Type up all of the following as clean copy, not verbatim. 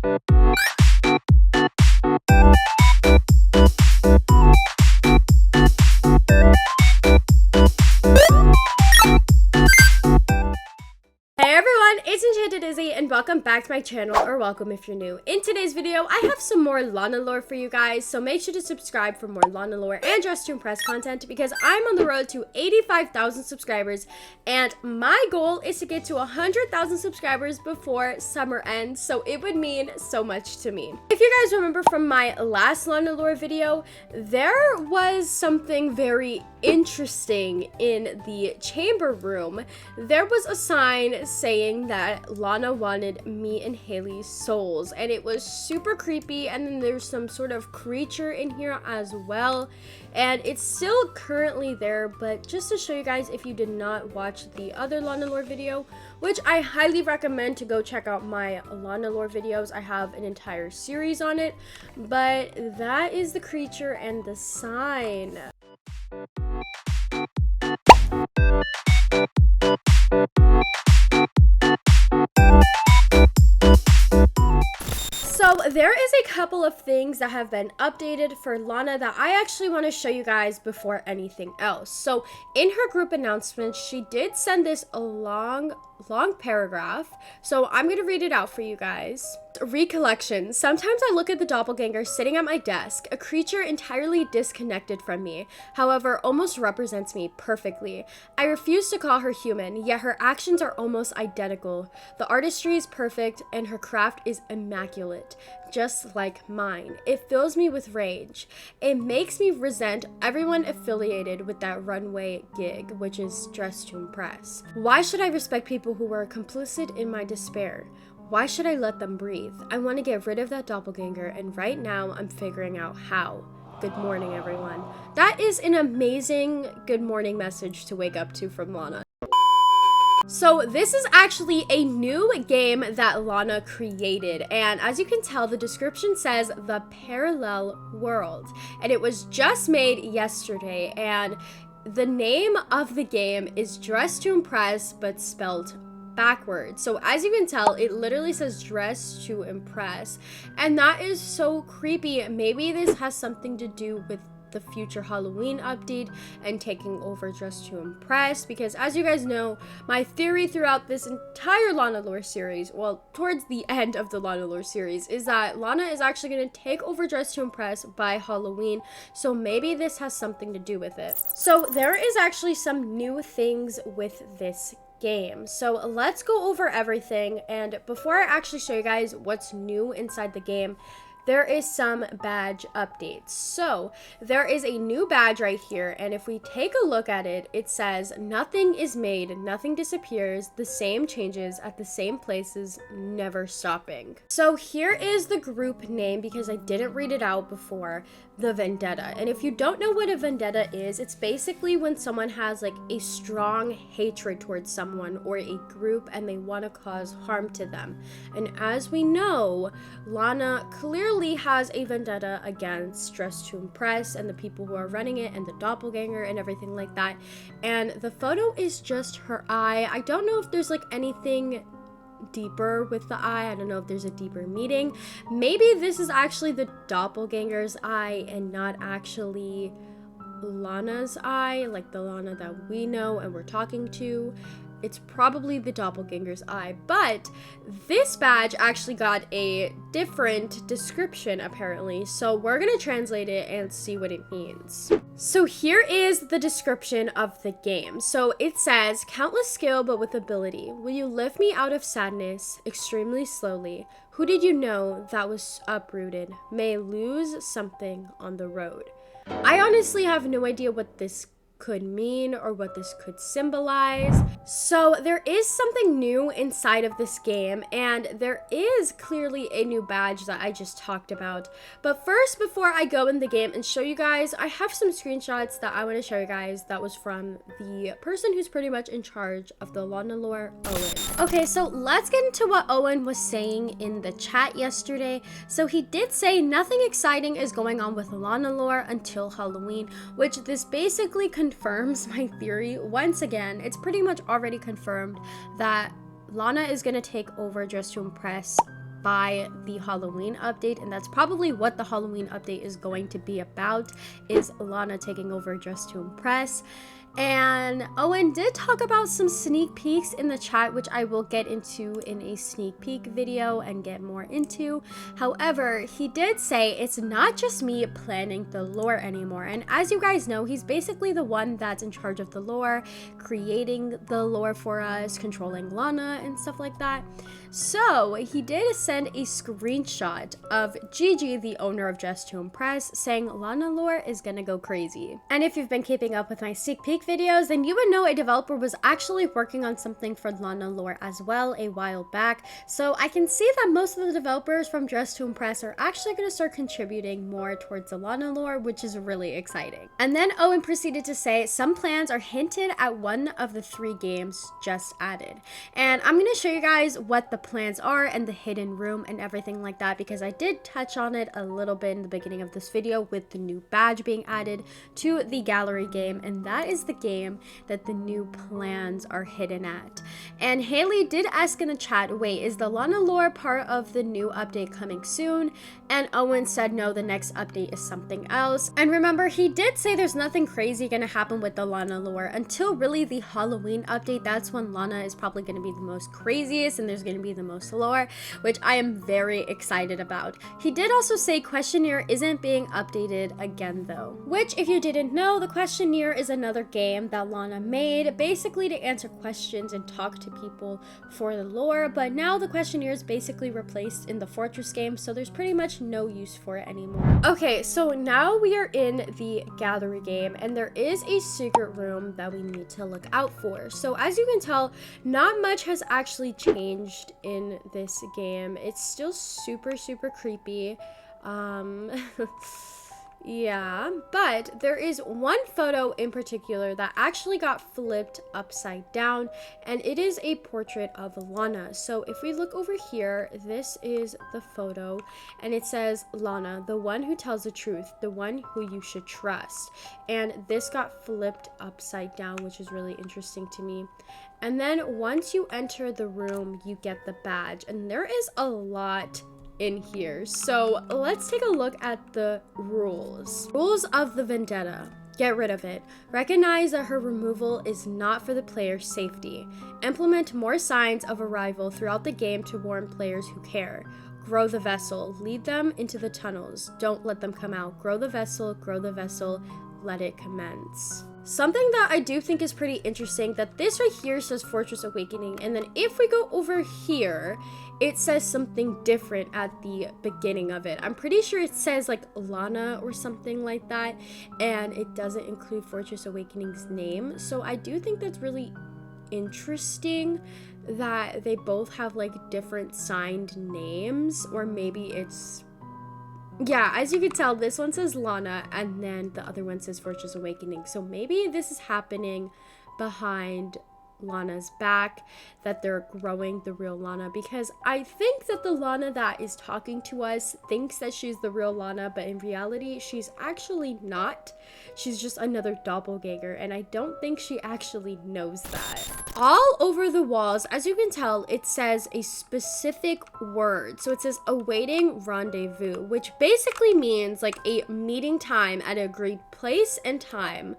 Hey everyone, it's Enchanted Izzy and welcome back to my channel, or welcome if you're new. In today's video, I have some more LANA lore for you guys, so make sure to subscribe for more LANA lore and Dress to Impress content because I'm on the road to 85,000 subscribers and my goal is to get to 100,000 subscribers before summer ends, so it would mean so much to me. If you guys remember from my last LANA lore video, there was something very interesting in the chamber room. There was a sign saying that Lana wanted me and Haley's souls, and it was super creepy. And then there's some sort of creature in here as well, and it's still currently there. But just to show you guys, if you did not watch the other Lana lore video, which I highly recommend to go check out my Lana lore videos, I have an entire series on it, but that is the creature and the sign. So there is a couple of things that have been updated for Lana that I actually want to show you guys before anything else. So in her group announcement, she did send this a long paragraph, so I'm gonna read it out for you guys. Recollection. Sometimes I look at the doppelganger sitting at my desk, a creature entirely disconnected from me, however almost represents me perfectly. I refuse to call her human, yet her actions are almost identical. The artistry is perfect and her craft is immaculate, just like mine. It fills me with rage. It makes me resent everyone affiliated with that runway gig, which is Dress to Impress. Why should I respect people who were complicit in my despair? Why should I let them breathe? I want to get rid of that doppelganger, and right now I'm figuring out how. Good morning, everyone. That is an amazing good morning message to wake up to from Lana. So this is actually a new game that Lana created, and as you can tell, the description says the parallel world, and it was just made yesterday, and the name of the game is Dress to Impress but spelled backwards. So as you can tell, it literally says Dress to Impress, and that is so creepy. Maybe this has something to do with the future Halloween update and taking over Dress to Impress, because as you guys know, my theory throughout this entire Lana lore series, well, towards the end of the Lana lore series, is that Lana is actually going to take over Dress to Impress by Halloween, so maybe this has something to do with it. So there is actually some new things with this game, so let's go over everything. And before I actually show you guys what's new inside the game, there is some badge updates. So there is a new badge right here, and if we take a look at it, it says nothing is made, nothing disappears, the same changes at the same places, never stopping. So here is the group name, because I didn't read it out before, the Vendetta. And if you don't know what a vendetta is, it's basically when someone has like a strong hatred towards someone or a group and they want to cause harm to them. And as we know, Lana clearly has a vendetta against Dress to Impress and the people who are running it and the doppelganger and everything like that. And the photo is just her eye. I don't know if there's like anything deeper with the eye. I don't know if there's a deeper meaning. Maybe this is actually the doppelganger's eye and not actually Lana's eye, like the Lana that we know and we're talking to. It's probably the doppelganger's eye, but this badge actually got a different description apparently, so we're gonna translate it and see what it means. So here is the description of the game. So it says, countless skill but with ability. Will you lift me out of sadness extremely slowly? Who did you know that was uprooted? May lose something on the road. I honestly have no idea what this could mean or what this could symbolize. So there is something new inside of this game, and there is clearly a new badge that I just talked about. But first, before I go in the game and show you guys, I have some screenshots that I want to show you guys that was from the person who's pretty much in charge of the Lana lore, Owen. Okay, so let's get into what Owen was saying in the chat yesterday. So he did say nothing exciting is going on with Lana lore until Halloween, which this basically confirms my theory once again. It's pretty much already confirmed that Lana is going to take over Dress to Impress by the Halloween update, and that's probably what the Halloween update is going to be about, is Lana taking over Dress to Impress. And Owen did talk about some sneak peeks in the chat, which I will get into in a sneak peek video and get more into. However, he did say it's not just me planning the lore anymore. And as you guys know, he's basically the one that's in charge of the lore, creating the lore for us, controlling Lana and stuff like that. So he did send a screenshot of Gigi, the owner of Dress to Impress, saying Lana lore is gonna go crazy. And if you've been keeping up with my sneak peek videos, then you would know a developer was actually working on something for Lana lore as well a while back. So I can see that most of the developers from Dress to Impress are actually going to start contributing more towards the Lana lore, which is really exciting. And then Owen proceeded to say some plans are hinted at one of the 3 games just added. And I'm going to show you guys what the plans are and the hidden room and everything like that, because I did touch on it a little bit in the beginning of this video with the new badge being added to the gallery game, and that is the game that the new plans are hidden at. And Haley did ask in the chat, wait, is the Lana lore part of the new update coming soon? And Owen said no, the next update is something else. And remember, he did say there's nothing crazy gonna happen with the Lana lore until really the Halloween update. That's when Lana is probably gonna be the most craziest and there's gonna be the most lore, which I am very excited about. He did also say Questionnaire isn't being updated again though, which if you didn't know, the Questionnaire is another game that Lana made basically to answer questions and talk to people for the lore, but now the Questionnaire is basically replaced in the Fortress game, so there's pretty much no use for it anymore. Okay, so now we are in the gallery game and there is a secret room that we need to look out for. So as you can tell, not much has actually changed in this game. It's still super creepy. Yeah, but there is one photo in particular that actually got flipped upside down, and it is a portrait of Lana. So if we look over here, this is the photo, and it says Lana, the one who tells the truth, the one who you should trust. And this got flipped upside down, which is really interesting to me. And then once you enter the room, you get the badge, and there is a lot in here. So let's take a look at the rules. Rules of the vendetta. Get rid of it. Recognize that her removal is not for the player's safety. Implement more signs of arrival throughout the game to warn players who care. Grow the vessel. Lead them into the tunnels. Don't let them come out. Grow the vessel. Grow the vessel. Let it commence. Something that I do think is pretty interesting, that this right here says Fortress Awakening, and then if we go over here, it says something different at the beginning of it. I'm pretty sure it says like Lana or something like that, and it doesn't include Fortress Awakening's name. So I do think that's really interesting that they both have like different signed names, or maybe it's, yeah, as you can tell, this one says Lana and then the other one says Fortress Awakening. So maybe this is happening behind Lana's back, that they're growing the real Lana, because I think that the Lana that is talking to us thinks that she's the real Lana, but in reality she's actually not. She's just another doppelganger, and I don't think she actually knows that. All over the walls, as you can tell, it says a specific word. So it says awaiting rendezvous, which basically means like a meeting time at an agreed place and time,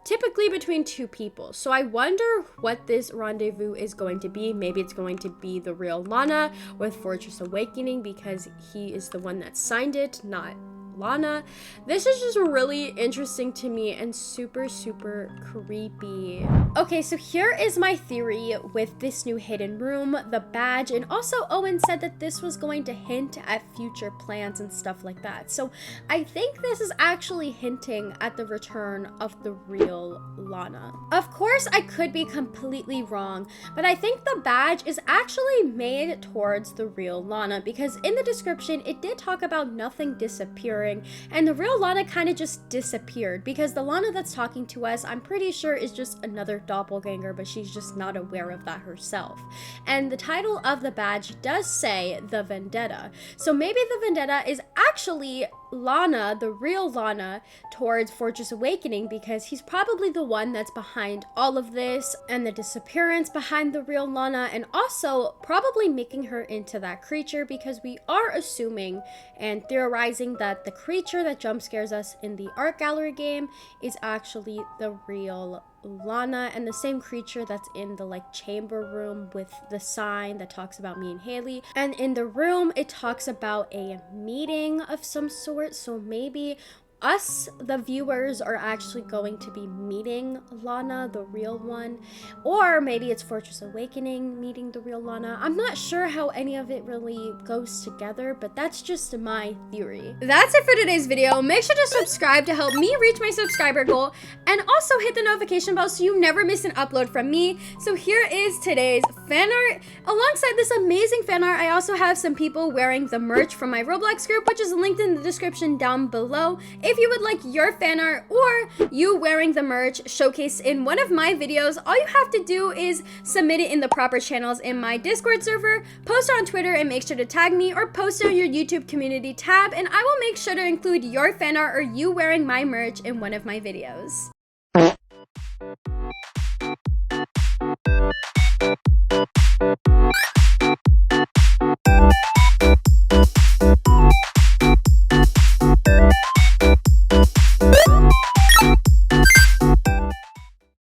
typically between 2 people. So I wonder what this rendezvous is going to be. Maybe it's going to be the real Lana with Fortress Awakening, because he is the one that signed it, not Lana. This is just really interesting to me and super creepy. Okay, so here is my theory with this new hidden room, the badge, and also Owen said that this was going to hint at future plans and stuff like that. So I think this is actually hinting at the return of the real Lana. Of course, I could be completely wrong, but I think the badge is actually made towards the real Lana, because in the description it did talk about nothing disappearing disappearing, and the real Lana kind of just disappeared, because the Lana that's talking to us, I'm pretty sure, is just another doppelganger, but she's just not aware of that herself. And the title of the badge does say the Vendetta, so maybe the Vendetta is actually Lana, the real Lana, towards Fortress Awakening, because he's probably the one that's behind all of this and the disappearance behind the real Lana, and also probably making her into that creature, because we are assuming and theorizing that the creature that jump scares us in the art gallery game is actually the real Lana, and the same creature that's in the chamber room with the sign that talks about me and Haley. And in the room it talks about a meeting of some sort, so maybe us, the viewers, are actually going to be meeting Lana, the real one, or maybe it's Fortress Awakening meeting the real Lana. I'm not sure how any of it really goes together, but that's just my theory. That's it for today's video. Make sure to subscribe to help me reach my subscriber goal, and also hit the notification bell so you never miss an upload from me. So here is today's fan art. Alongside this amazing fan art, I also have some people wearing the merch from my Roblox group, which is linked in the description down below. If you would like your fan art or you wearing the merch showcased in one of my videos, all you have to do is submit it in the proper channels in my Discord server, post on Twitter, and make sure to tag me, or post on your YouTube community tab, and I will make sure to include your fan art or you wearing my merch in one of my videos.